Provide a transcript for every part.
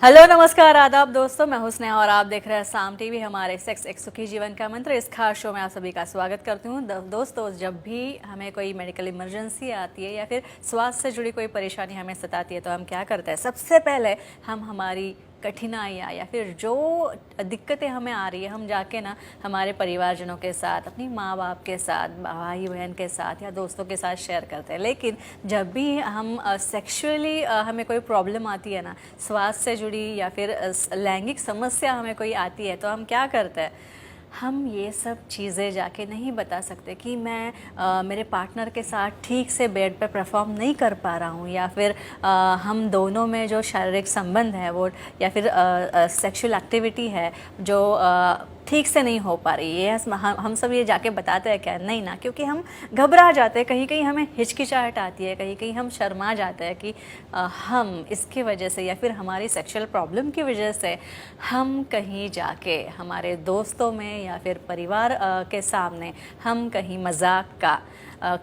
Hello नमस्कार आदाब दोस्तों, मैं हूं स्नेहा और आप देख रहे हैं साम टीवी। हमारे सेक्स एक सुखी जीवन का मंत्र इस खास शो में आप सभी का स्वागत करती हूं। दोस्तों, जब भी हमें कोई मेडिकल इमरजेंसी आती है या फिर स्वास्थ्य से जुड़ी कोई परेशानी हमें सताती है तो हम क्या करते हैं? सबसे पहले हम हमारी कठिनाइयाँ या फिर जो दिक्कतें हमें आ रही है हम जाके ना हमारे परिवारजनों के साथ, अपनी माँ बाप के साथ, भाई बहन के साथ या दोस्तों के साथ शेयर करते हैं। लेकिन जब भी हम सेक्सुअली हमें कोई प्रॉब्लम आती है ना, स्वास्थ्य से जुड़ी या फिर लैंगिक समस्या हमें कोई आती है तो हम क्या करते हैं? हम ये सब चीज़ें जाके नहीं बता सकते कि मैं मेरे पार्टनर के साथ ठीक से बेड पे परफॉर्म नहीं कर पा रहा हूँ, या फिर हम दोनों में जो शारीरिक संबंध है वो या फिर सेक्सुअल एक्टिविटी है जो ठीक से नहीं हो पा रही है। हम सब ये जाके बताते हैं क्या? नहीं ना, क्योंकि हम घबरा जाते हैं, कहीं कहीं हमें हिचकिचाहट आती है, कहीं कहीं हम शर्मा जाते हैं कि हम इसकी वजह से या फिर हमारी सेक्सुअल प्रॉब्लम की वजह से हम कहीं जाके हमारे दोस्तों में या फिर परिवार के सामने हम कहीं मजाक का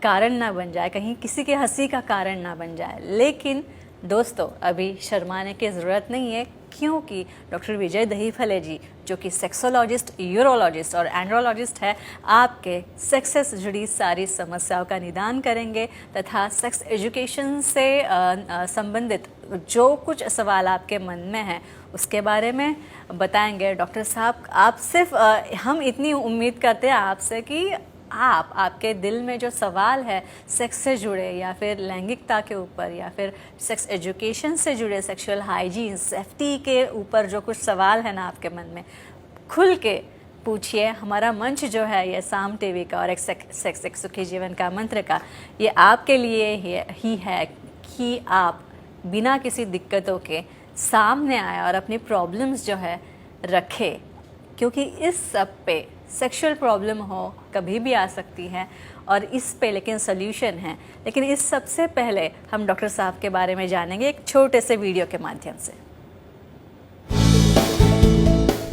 कारण ना बन जाए, कहीं किसी के हंसी का कारण ना बन जाए। लेकिन दोस्तों, अभी शर्माने की ज़रूरत नहीं है, क्योंकि डॉक्टर विजय दहीफले जी, जो कि सेक्सोलॉजिस्ट, यूरोलॉजिस्ट और एंड्रोलॉजिस्ट है, आपके सेक्स से जुड़ी सारी समस्याओं का निदान करेंगे तथा सेक्स एजुकेशन से संबंधित जो कुछ सवाल आपके मन में हैं उसके बारे में बताएंगे। डॉक्टर साहब, आप सिर्फ हम इतनी उम्मीद करते हैं आपसे कि आपके दिल में जो सवाल है सेक्स से जुड़े या फिर लैंगिकता के ऊपर या फिर सेक्स एजुकेशन से जुड़े, सेक्सुअल हाइजीन, सेफ्टी के ऊपर जो कुछ सवाल है ना आपके मन में, खुल के पूछिए। हमारा मंच जो है ये साम टीवी का और एक सेक्स एक सुखी जीवन का मंत्र का, ये आपके लिए ही है कि आप बिना किसी दिक्कतों के सामने आए और अपनी प्रॉब्लम्स जो है रखें, क्योंकि इस सब पे सेक्सुअल प्रॉब्लम हो कभी भी आ सकती है और इस पे लेकिन सोल्यूशन है। लेकिन इस सबसे पहले हम डॉक्टर साहब के बारे में जानेंगे एक छोटे से वीडियो के माध्यम से।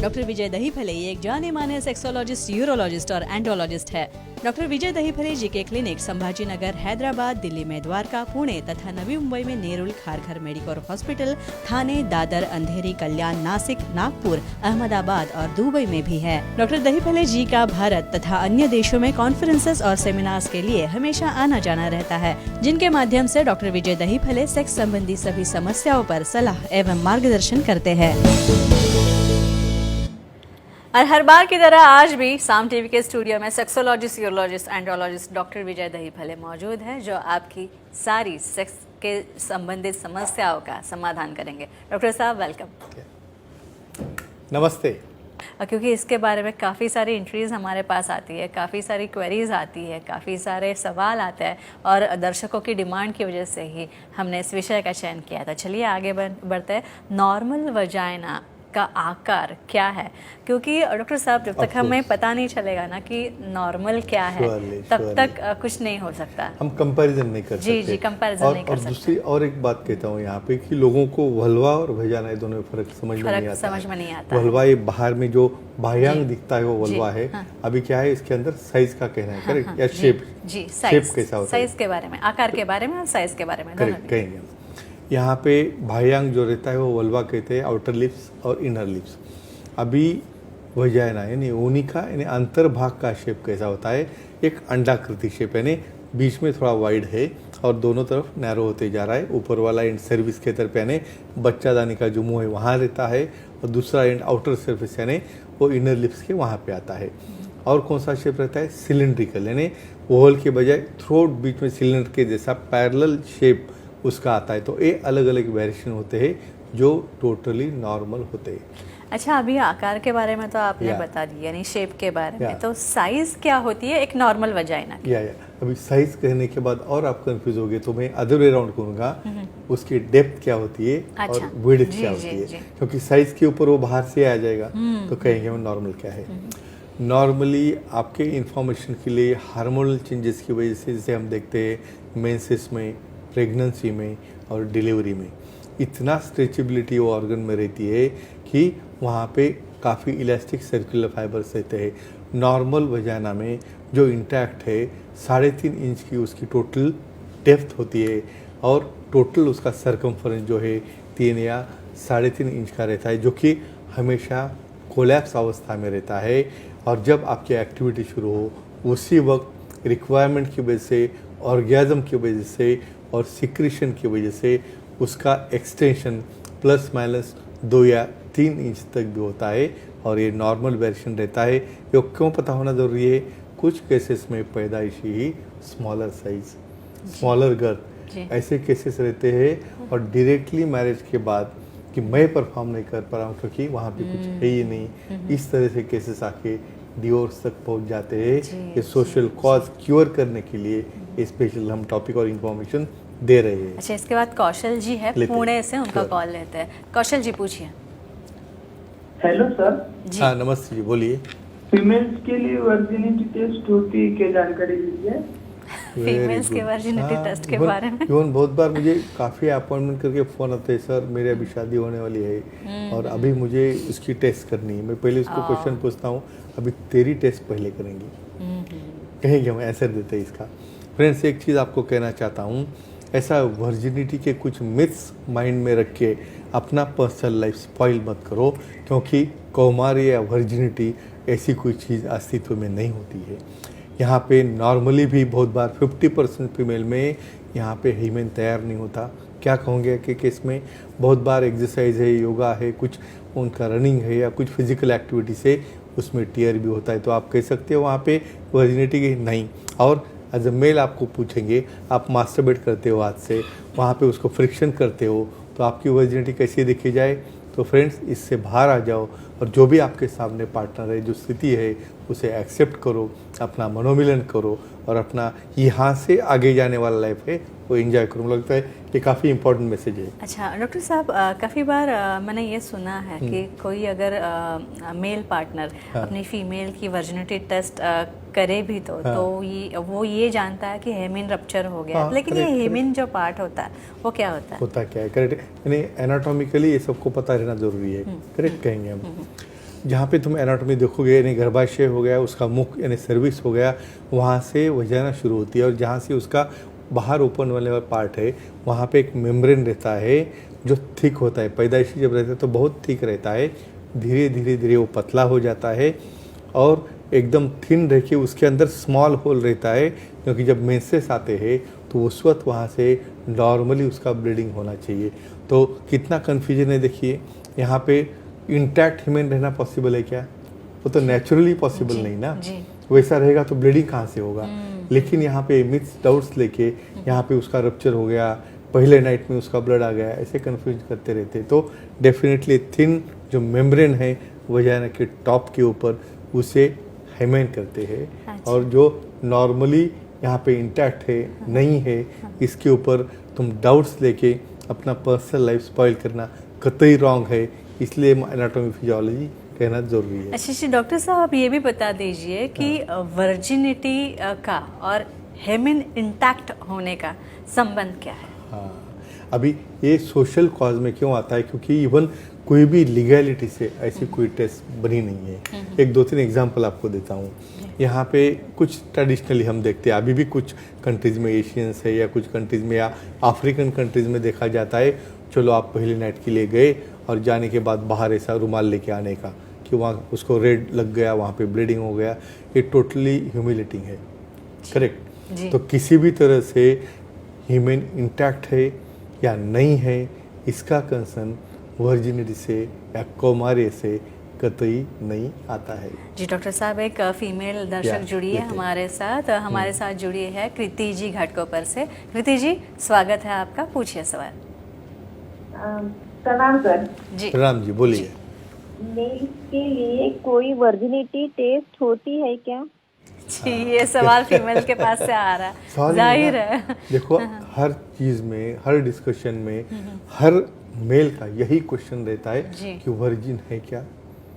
डॉक्टर विजय दहीफले ये एक जाने माने सेक्सोलॉजिस्ट, यूरोलॉजिस्ट और एंड्रोलॉजिस्ट है। डॉक्टर विजय दहीफले जी के क्लिनिक संभाजी नगर, हैदराबाद, दिल्ली में द्वारका, पुणे तथा नवी मुंबई में नेरुल, खारघर मेडिकोर हॉस्पिटल, थाने, दादर, अंधेरी, कल्याण, नासिक, नागपुर, अहमदाबाद और दुबई में भी है। डॉक्टर दहीफले जी का भारत तथा अन्य देशों में कॉन्फ्रेंसेस और सेमिनार्स के लिए हमेशा आना जाना रहता है, जिनके माध्यम से डॉक्टर विजय दहीफले सेक्स संबंधी सभी समस्याओं पर सलाह एवं मार्गदर्शन करते हैं। और हर बार की तरह आज भी साम टीवी के स्टूडियो में सेक्सोलॉजिस्ट, यूरोलॉजिस्ट, एंड्रोलॉजिस्ट डॉक्टर विजय दहीफले मौजूद हैं, जो आपकी सारी सेक्स के संबंधित समस्याओं का समाधान करेंगे। डॉक्टर साहब, वेलकम। नमस्ते। क्योंकि इसके बारे में काफ़ी सारी इंट्रीज हमारे पास आती है, काफ़ी सारी क्वेरीज आती है, काफ़ी सारे सवाल आते हैं और दर्शकों की डिमांड की वजह से ही हमने इस विषय का चयन किया था। चलिए आगे बढ़ते हैं। नॉर्मल वजाइना का आकार क्या है? क्योंकि डॉक्टर साहब, जब तक हमें पता नहीं चलेगा ना कि नॉर्मल क्या है, तब तक कुछ नहीं हो सकता। हम कंपैरिजन नहीं कर सकते। जी, कंपैरिजन नहीं कर सकते। और दूसरी और एक बात कहता हूँ यहाँ पे कि लोगों को वल्वा और वजाना दोनों में फर्क समझ में नहीं आता। वल्वा ये बाहर में जो बाह्यांग दिखता है वो वल्वा है। अभी क्या है, इसके अंदर साइज का कहना है, करेक्ट? या शेप? जी, शेप कैसा होता है, साइज के बारे में, आकार के बारे में और साइज के बारे में कहेंगे। यहाँ पे बाह्यांग जो रहता है वो वल्वा कहते हैं, आउटर लिप्स और इनर लिप्स। अभी वजाइना यानी ओनिका यानी अंतर भाग का शेप कैसा होता है? एक अंडाकृति शेप, यानी बीच में थोड़ा वाइड है और दोनों तरफ नैरो होते जा रहा है। ऊपर वाला एंड सर्विस के तरफ यानी बच्चादानी का जो मुंह है वहाँ रहता है, और दूसरा एंड आउटर सर्विस यानी वो इनर लिप्स के वहाँ पे आता है। और कौन सा शेप रहता है? सिलेंड्रिकल, यानी ओवल के बजाय थ्रोट बीच में सिलेंडर के जैसा पैरेलल शेप उसका आता है। तो ये अलग अलग वेरिएशन होते हैं जो टोटली नॉर्मल होते हैं। अच्छा, अभी आकार के बारे में तो आपने बता दिया, यानी शेप के बारे में, तो साइज क्या होती है एक नॉर्मल वजाइना की? अभी साइज कहने के बाद और आप कंफ्यूज हो गए तो मैं अदर वे राउंड कहूँगा, उसकी डेप्थ क्या होती है और विड्थ क्या होती है, क्योंकि साइज के ऊपर वो बाहर से आ जाएगा तो कहेंगे हम नॉर्मल क्या है। नॉर्मली आपके इंफॉर्मेशन के लिए हार्मोनल चेंजेस की वजह से, जैसे हम देखते हैं मेंसेस में, प्रेगनेंसी में और डिलीवरी में, इतना स्ट्रेचेबिलिटी वो ऑर्गन में रहती है कि वहाँ पे काफ़ी इलास्टिक सर्कुलर फाइबर्स रहते हैं। नॉर्मल वजाना में जो इंटैक्ट है 3.5 इंच की उसकी टोटल डेप्थ होती है और टोटल उसका सरकमफरेंस जो है 3 या 3.5 इंच का रहता है, जो कि हमेशा कोलैप्स अवस्था में रहता है। और जब आपकी एक्टिविटी शुरू हो उसी वक्त रिक्वायरमेंट की वजह से, ऑर्गेज़म की वजह से और सिक्रीशन की वजह से उसका एक्सटेंशन प्लस माइनस 2 या 3 इंच तक भी होता है और ये नॉर्मल वेरिएशन रहता है। ये क्यों पता होना ज़रूरी है? कुछ केसेस में पैदाइशी ही स्मॉलर साइज, स्मॉलर गर्थ, ऐसे केसेस रहते हैं। और डायरेक्टली मैरिज के बाद कि मैं परफॉर्म नहीं कर पा रहा हूँ क्योंकि वहाँ पे कुछ है ही नहीं, इस तरह से केसेस आके डिवोर्स तक पहुँच जाते हैं। ये सोशल कॉज क्योर करने के लिए स्पेशल हम टॉपिक और इन्फॉर्मेशन दे रहे हैं। अच्छा, इसके बाद कौशल जी है पुणे से, उनका कॉल लेते हैं। कौशल जी पूछिए। Hello sir. जी हाँ नमस्ते जी, बोलिए। फीमेल्स के लिए वर्जिनिटी टेस्ट होती है, क्या जानकारी दीजिए। फीमेल्स के वर्जिनिटी टेस्ट के बारे में इवन बहुत बार मुझे काफ़ी अपॉइंटमेंट करके फ़ोन आते हैं, सर मेरे अभी शादी होने वाली है और अभी मुझे इसकी टेस्ट करनी है। मैं पहले इसको क्वेश्चन पूछता हूँ, अभी तेरी टेस्ट पहले करेंगे, कहेंगे हम आंसर देते हैं इसका। फ्रेंड्स, एक चीज़ आपको कहना चाहता हूँ, ऐसा वर्जिनिटी के कुछ मिथ्स माइंड में रख के अपना पर्सनल लाइफ स्पॉइल मत करो, क्योंकि कौमारी या वर्जिनिटी ऐसी कोई चीज़ अस्तित्व में नहीं होती है। यहाँ पे नॉर्मली भी बहुत बार 50% फीमेल में यहाँ पे हीमेन तैयार नहीं होता। क्या कहोगे कि केस में बहुत बार एक्सरसाइज है, योगा है, कुछ उनका रनिंग है या कुछ फिजिकल एक्टिविटी से उसमें टीयर भी होता है, तो आप कह सकते हो वहाँ पे वर्जिनिटी की नहीं। और एज अ मेल आपको पूछेंगे, आप मास्टरबेट करते हो हाथ से, वहाँ पे उसको फ्रिक्शन करते हो, तो आपकी वर्जिनिटी कैसी देखी जाए? तो फ्रेंड्स, इससे बाहर आ जाओ और जो भी आपके सामने पार्टनर है, जो स्थिति है, उसे एक्सेप्ट करो, अपना मनोमिलन करो और अपना यहाँ से आगे जाने वाला लाइफ है वो एंजॉय करो। मुझे लगता है ये काफ़ी इंपॉर्टेंट मैसेज है। अच्छा डॉक्टर साहब, काफ़ी बार मैंने ये सुना है कि कोई अगर मेल पार्टनर अपनी फीमेल की वर्जिनिटी टेस्ट करे भी तो वो ये जानता है कि हेमिन रप्चर हो गया, लेकिन ये हेमिन जो पार्ट होता है वो क्या होता है? होता क्या है, करेक्ट, यानी एनाटॉमिकली ये सबको पता रहना ज़रूरी है, करेक्ट कहेंगे हम। जहाँ पे तुम एनाटॉमी देखोगे, यानी गर्भाशय हो गया, उसका मुख यानी सर्विस हो गया, वहाँ से वजाना शुरू होती है और जहाँ से उसका बाहर ओपन वाले पार्ट है, वहाँ पे एक मेम्ब्रेन रहता है जो थिक होता है। पैदाइशी जब रहता है तो बहुत थिक रहता है, धीरे धीरे धीरे वो पतला हो जाता है और एकदम थिन रह के उसके अंदर स्मॉल होल रहता है, क्योंकि जब मेंसेस आते हैं तो उस वक्त वहाँ से नॉर्मली उसका ब्लीडिंग होना चाहिए। तो कितना कन्फ्यूजन है देखिए, यहाँ पे इंटैक्ट ह्यूमन रहना पॉसिबल है क्या? वो तो नेचुरली पॉसिबल नहीं ना, वैसा रहेगा तो ब्लीडिंग कहाँ से होगा? लेकिन यहाँ पे मिथ्स डाउट्स लेके यहाँ पे उसका रप्चर हो गया, पहले नाइट में उसका ब्लड आ गया, ऐसे कन्फ्यूज करते रहते। तो डेफिनेटली थिन जो मेम्ब्रेन है वजाना के टॉप के ऊपर, उसे हेमेन करते हैं। और जो नॉर्मली यहाँ पे इंटैक्ट है नहीं है, इसके ऊपर तुम डाउट्स लेके अपना पर्सनल लाइफ स्पॉइल करना कतई रॉन्ग है, इसलिए एनाटॉमी फिजियोलॉजी कहना जरूरी है। अच्छा जी डॉक्टर साहब, आप ये भी बता दीजिए कि वर्जिनिटी का और हेमिन इंटैक्ट होने का संबंध क्या है? हाँ, अभी ये सोशल कॉज में क्यों आता है, क्योंकि इवन कोई भी लीगैलिटी से ऐसी कोई टेस्ट बनी नहीं है। एक 2-3 एग्जांपल आपको देता हूँ। यहाँ पे कुछ ट्रेडिशनली हम देखते हैं, अभी भी कुछ कंट्रीज़ में एशियंस है या कुछ कंट्रीज़ में या अफ्रीकन कंट्रीज़ में देखा जाता है, चलो आप पहले नाइट के लिए गए और जाने के बाद बाहर ऐसा रुमाल लेके आने का कि वहाँ उसको रेड लग गया, वहाँ पे ब्लीडिंग हो गया, ये टोटली ह्यूमिलेटिंग है, करेक्ट? तो किसी भी तरह से ह्यूमन इंटैक्ट है या नहीं है, इसका कंसर्न वर्जिनिटी से या कौमार्य से कतई नहीं आता है। जी डॉक्टर साहब, एक फीमेल दर्शक जुड़ी है हमारे साथ जुड़ी है कृति जी घाटकोपर से। कृति जी, स्वागत है आपका, पूछिए सवाल। प्रणाम सर। जी राम जी, बोलिए। मेल के लिए कोई वर्जिनिटी टेस्ट होती है क्या? जी, ये सवाल फीमेल के पास से आ रहा है, जाहिर है। देखो, हर चीज में, हर डिस्कशन में, हर मेल का यही क्वेश्चन रहता है कि वर्जिन है क्या?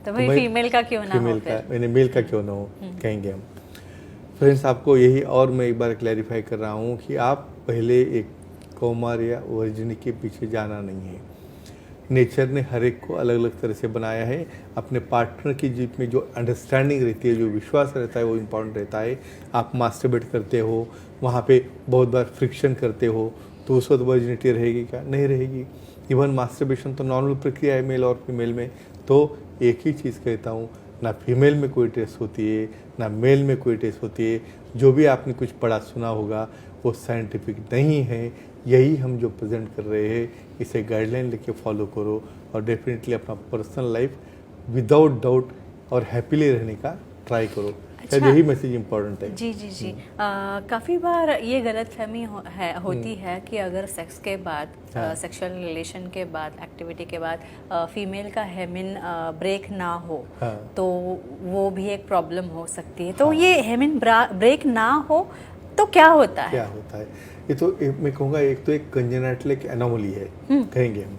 तो भाई फीमेल का क्यों ना हो? मैंने मेल का क्यों ना हो, कहेंगे हम। फ्रेंड्स, आपको यही और मैं एक बार क्लैरिफाई कर रहा हूँ कि आप पहले एक कौमार या वर्जिनी के पीछे जाना नहीं है। नेचर ने हर एक को अलग अलग तरह से बनाया है। अपने पार्टनर की जीत में जो अंडरस्टैंडिंग रहती है, जो विश्वास रहता है, वो इम्पॉर्टेंट रहता है। आप मास्टरबेट करते हो, वहाँ पे बहुत बार फ्रिक्शन करते हो, तो उस वक्त वर्जिनिटी रहेगी क्या? नहीं रहेगी। इवन मास्टरबेशन तो नॉर्मल प्रक्रिया है मेल और फीमेल में। तो एक ही चीज़ कहता हूँ, ना फीमेल में कोई टेस्ट होती है ना मेल में कोई टेस्ट होती है। जो भी आपने कुछ पढ़ा सुना होगा वो साइंटिफिक नहीं है। यही हम जो प्रेजेंट कर रहे हैं, इसे गाइडलाइन लेके फॉलो करो और डेफिनेटली अपना पर्सनल लाइफ विदाउट डाउट और हैप्पीली रहने का ट्राई करो। शायद यही मैसेज इम्पोर्टेंट है। जी जी जी। काफ़ी बार ये गलतफहमी होती है कि अगर सेक्स के बाद, सेक्सुअल रिलेशन के बाद, एक्टिविटी के बाद फीमेल का हेमिन ब्रेक ना हो तो वो भी एक प्रॉब्लम हो सकती है। तो ये हेमिन ब्रेक ना हो तो क्या होता है? क्या होता है? ये तो मैं कहूँगा एक तो एक कंजेनाइटल एक एनोमली है कहेंगे हम।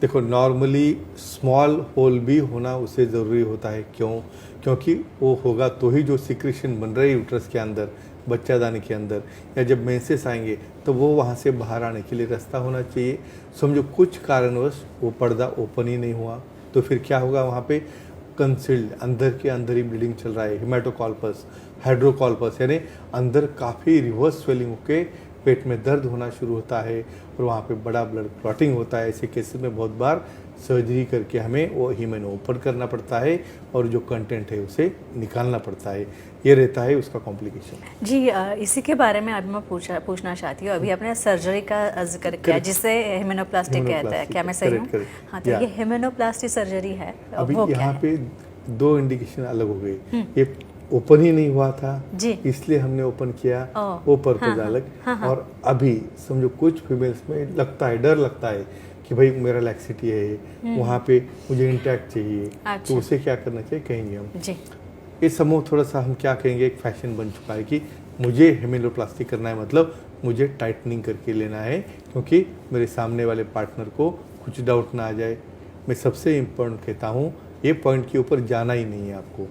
देखो नॉर्मली स्मॉल होल भी होना उसे ज़रूरी होता है। क्यों? क्योंकि वो होगा तो ही जो सिक्रेशन बन रही है यूट्रस के अंदर, बच्चादानी के अंदर, या जब मेंसेस आएंगे तो वो वहाँ से बाहर आने के लिए रास्ता होना चाहिए। समझो कुछ कारणवश वो पर्दा ओपन ही नहीं हुआ तो फिर क्या होगा? वहाँ पे कंसील्ड अंदर के अंदर ही ब्लीडिंग चल रहा है, हेमाटोकॉल्पस, हाइड्रोकॉल्पस, यानी अंदर काफ़ी रिवर्स स्वेलिंग होके पेट में दर्द होना शुरू होता है और वहाँ पे बड़ा ब्लड क्लॉटिंग होता है। ऐसे केसेस में बहुत बार सर्जरी करके हमें वो हीमन ओपन करना पड़ता है और जो कंटेंट है उसे निकालना पड़ता है। ये रहता है उसका कॉम्प्लिकेशन। जी, इसी के बारे में अभी मैं पूछना चाहती हूँ। अभी आपने सर्जरी का जिक्र किया जिसे हेमिनोप्लास्टी कहते हैं, क्या मैं सही हूँ? हाँ, तो ये हेमिनोप्लास्टी सर्जरी है। अभी यहाँ पे दो इंडिकेशन अलग हो गए। ये ओपन ही नहीं हुआ था इसलिए हमने ओपन किया, वो पर्पज अलग। और अभी समझो कुछ फीमेल्स में लगता है, डर लगता है कि भाई मेरा लैक्सिटी है, वहाँ पे मुझे इंटैक्ट चाहिए। तो उसे क्या करना चाहिए कहेंगे हम जी। इस समूह थोड़ा सा हम क्या कहेंगे, एक फैशन बन चुका है कि मुझे हेमिनोप्लास्टी करना है, मतलब मुझे टाइटनिंग करके लेना है क्योंकि मेरे सामने वाले पार्टनर को कुछ डाउट ना आ जाए। मैं सबसे इम्पोर्टेंट कहता हूँ ये पॉइंट के ऊपर जाना ही नहीं है आपको।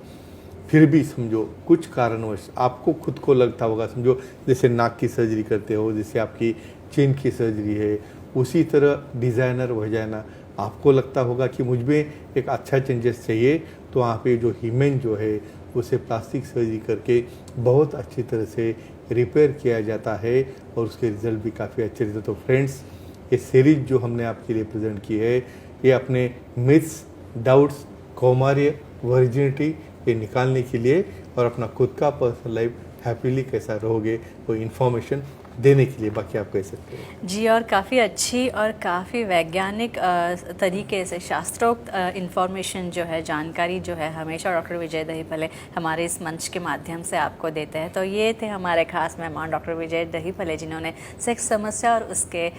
फिर भी समझो कुछ कारणवश आपको खुद को लगता होगा, समझो जैसे नाक की सर्जरी करते हो, जैसे आपकी चिन की सर्जरी है, उसी तरह डिज़ाइनर वजाइना आपको लगता होगा कि मुझ में एक अच्छा चेंजेस चाहिए। तो वहाँ पे जो हीमेन जो है उसे प्लास्टिक सर्जरी करके बहुत अच्छी तरह से रिपेयर किया जाता है और उसके रिजल्ट भी काफ़ी अच्छे रहते हैं। तो फ्रेंड्स, ये सीरीज जो हमने आपके लिए प्रेजेंट की है, ये अपने मिथ्स, डाउट्स, कौमार्य, वर्जिनिटी ये निकालने के लिए और अपना खुद का पर्सनल लाइफ हैप्पीली कैसा रहोगे वो इन्फॉर्मेशन देने के लिए, बाकी आप कह सकते हैं जी। और काफ़ी अच्छी और काफ़ी वैज्ञानिक तरीके से शास्त्रोक्त इन्फॉर्मेशन जो है, जानकारी जो है, हमेशा डॉक्टर विजय दहीफले हमारे इस मंच के माध्यम से आपको देते हैं। तो ये थे हमारे खास मेहमान डॉक्टर विजय दहीफले, जिन्होंने सेक्स समस्या और उसके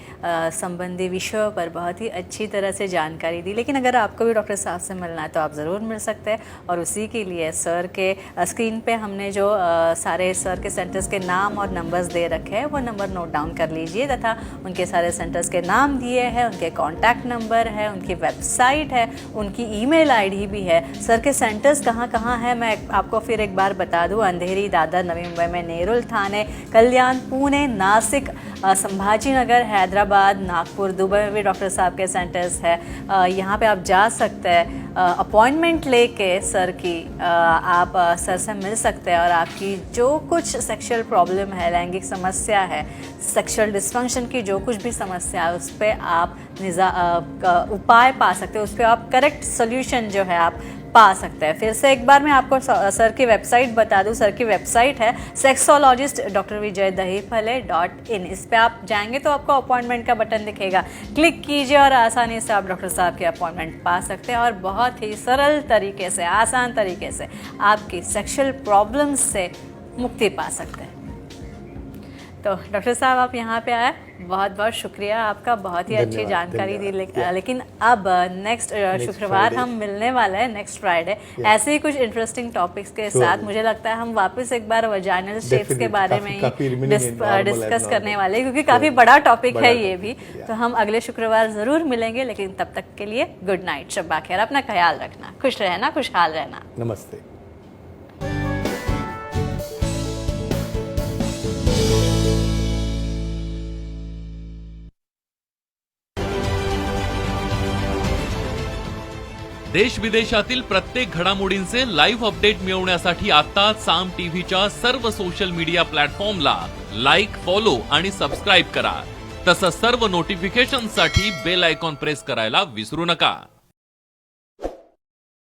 संबंधी विषयों पर बहुत ही अच्छी तरह से जानकारी दी। लेकिन अगर आपको भी डॉक्टर साहब से मिलना है तो आप ज़रूर मिल सकते हैं और उसी के लिए सर के स्क्रीन पे हमने जो सारे सर के सेंटर्स के नाम और नंबर्स दे रखे हैं वो नंबर नोट डाउन कर लीजिए तथा उनके सारे सेंटर्स के नाम दिए हैं, उनके कॉन्टैक्ट नंबर है, उनकी वेबसाइट है, उनकी ईमेल आईडी भी है। सर के सेंटर्स कहाँ कहाँ हैं मैं आपको फिर एक बार बता दूं। अंधेरी, दादर, नवी मुंबई में नेरुल, थाने, कल्याण, पुणे, नासिक, संभाजी नगर, हैदराबाद, नागपुर, दुबई में भी डॉक्टर साहब के सेंटर्स है। यहाँ पे आप जा सकते हैं, अपॉइंटमेंट लेके सर की आप सर से मिल सकते हैं और आपकी जो कुछ सेक्सुअल प्रॉब्लम है, लैंगिक समस्या है, सेक्सुअल डिस्फंक्शन की जो कुछ भी समस्या है उस पर आप उपाय पा सकते हैं, उस पर आप करेक्ट सोल्यूशन जो है आप पा सकते हैं। फिर से एक बार मैं आपको सर की वेबसाइट बता दूं। सर की वेबसाइट है सेक्सोलॉजिस्ट डॉक्टर विजय दहीफले.in। इस पे आप जाएंगे तो आपको अपॉइंटमेंट का बटन दिखेगा, क्लिक कीजिए और आसानी से आप डॉक्टर साहब की अपॉइंटमेंट पा सकते हैं और बहुत ही सरल तरीके से, आसान तरीके से आपकी सेक्सुअल प्रॉब्लम्स से मुक्ति पा सकते हैं। तो डॉक्टर साहब आप यहाँ पे आए, बहुत बहुत शुक्रिया आपका, बहुत ही अच्छी जानकारी दी। लेकिन अब नेक्स्ट शुक्रवार हम मिलने वाले हैं, नेक्स्ट फ्राइडे, ऐसे ही कुछ इंटरेस्टिंग टॉपिक्स के साथ। मुझे लगता है हम वापस एक बार वजाइनल शेप्स के बारे में डिस्कस करने वाले हैं क्योंकि काफ़ी बड़ा टॉपिक है ये भी। तो हम अगले शुक्रवार ज़रूर मिलेंगे, लेकिन तब तक के लिए गुड नाइट, शब्बा खैर, अपना ख्याल रखना, खुश रहना, खुशहाल रहना। नमस्ते। देश विदेशातील प्रत्येक घडामोडींचे लाईव्ह अपडेट मिळवण्यासाठी आता साम टीव्हीच्या सर्व सोशल मीडिया प्लॅटफॉर्मला लाईक, फॉलो आणि सबस्क्राईब करा। तसंच सर्व नोटिफिकेशनसाठी बेल आयकॉन प्रेस करायला विसरू नका.